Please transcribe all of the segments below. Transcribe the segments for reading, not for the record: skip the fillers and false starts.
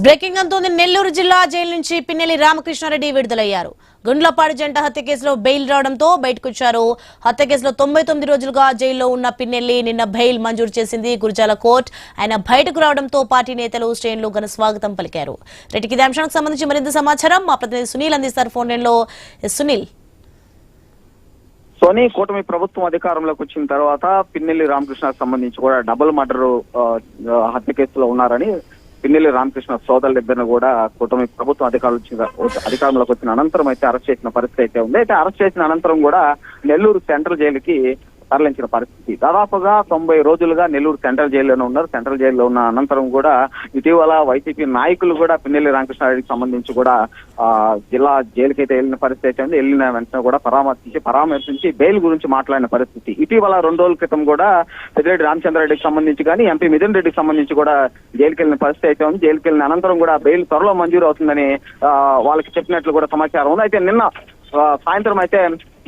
Breaking అంతోంది. Nellore జిల్లా jail నుంచి పిన్నెల్లి రామకృష్ణారెడ్డి విడుదలయ్యారు. గుండ్లపాడు జంట హత్య కేసులో బెయిల్ రావడంతో బయటకొచ్చారు. హత్య కేసులో 99 రోజులుగా జైల్లో ఉన్న పిన్నెల్లి నిన్న బెయిల్ మంజూరు చేసింది గురజాల కోర్టు. ఆయన బయటకు రావడంతో పార్టీ నేతలు శ్రేణులు ఘన స్వాగతం పలికారు. రెడ్డికి ఇదే అంశానికి సంబంధించి మరింత సమాచారం మా ప్రతినిధి సునీల్ అందిస్తారు ఫోన్ లైన్లో. సునీల్, సోనీ కూటమి ప్రభుత్వం అధికారంలోకి వచ్చిన తర్వాత పిన్నెల్లి రామకృష్ణకు సంబంధించి కూడా డబుల్ మర్డర్ హత్య కేసులో ఉన్నారని పిన్నెల్లి రామకృష్ణ సోదరులిద్దరిని కూడా కూటమి ప్రభుత్వం అధికారంలోకి వచ్చిన అనంతరం అయితే అరెస్ట్ చేసిన పరిస్థితి అయితే ఉంది. అయితే అరెస్ట్ చేసిన అనంతరం కూడా నెల్లూరు సెంట్రల్ జైలుకి తరలించిన పరిస్థితి. దాదాపుగా 90 రోజులుగా నెల్లూరు సెంట్రల్ జైల్లోనే ఉన్నారు. సెంట్రల్ జైల్లో ఉన్న అనంతరం కూడా ఇటీవల వైసీపీ నాయకులు కూడా పిన్నెల్లి రామకృష్ణారెడ్డికి సంబంధించి కూడా జిల్లా జైలుకి అయితే వెళ్ళిన పరిస్థితి అయితే ఉంది. వెళ్ళిన వెంటనే కూడా పరామర్శించి బెయిల్ గురించి మాట్లాడిన పరిస్థితి. ఇటీవల 2 రోజుల క్రితం కూడా పెద్దిరెడ్డి రామచంద్రారెడ్డికి సంబంధించి కానీ ఎంపీ మిథున్ రెడ్డికి సంబంధించి కూడా జైలుకి వెళ్ళిన పరిస్థితి అయితే ఉంది. జైలుకి వెళ్ళిన అనంతరం కూడా బెయిల్ త్వరలో మంజూరు అవుతుందని వాళ్ళకి చెప్పినట్లు కూడా సమాచారం ఉంది. అయితే నిన్న సాయంత్రం అయితే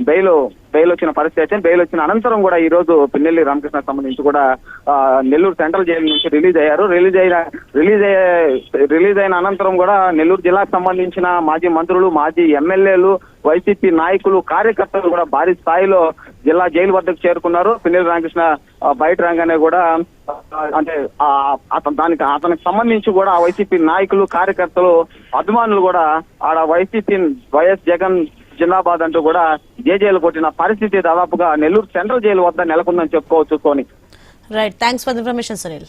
బెయిల్ వచ్చిన పరిస్థితి అయితే బెయిల్ వచ్చిన అనంతరం కూడా ఈ రోజు పిన్నెల్లి రామకృష్ణకు సంబంధించి కూడా నెల్లూరు సెంట్రల్ జైలు నుంచి రిలీజ్ అయ్యారు. రిలీజ్ అయిన అనంతరం కూడా నెల్లూరు జిల్లాకు సంబంధించిన మాజీ మంత్రులు, మాజీ ఎమ్మెల్యేలు, వైసీపీ నాయకులు, కార్యకర్తలు కూడా భారీ స్థాయిలో జిల్లా జైలు వద్దకు చేరుకున్నారు. పిన్నెల్లి రామకృష్ణ బయట రాగానే కూడా అంటే అతనికి సంబంధించి కూడా వైసీపీ నాయకులు, కార్యకర్తలు, అభిమానులు కూడా ఆడ వైసీపీ వైఎస్ జగన్ జిందాబాద్ అంటూ కూడా జేజేలు కొట్టిన పరిస్థితి దాదాపుగా నెల్లూరు సెంట్రల్ జైలు వద్ద నెలకొందని చెప్పుకోవచ్చు. Soni, right, thanks for the information Sunil.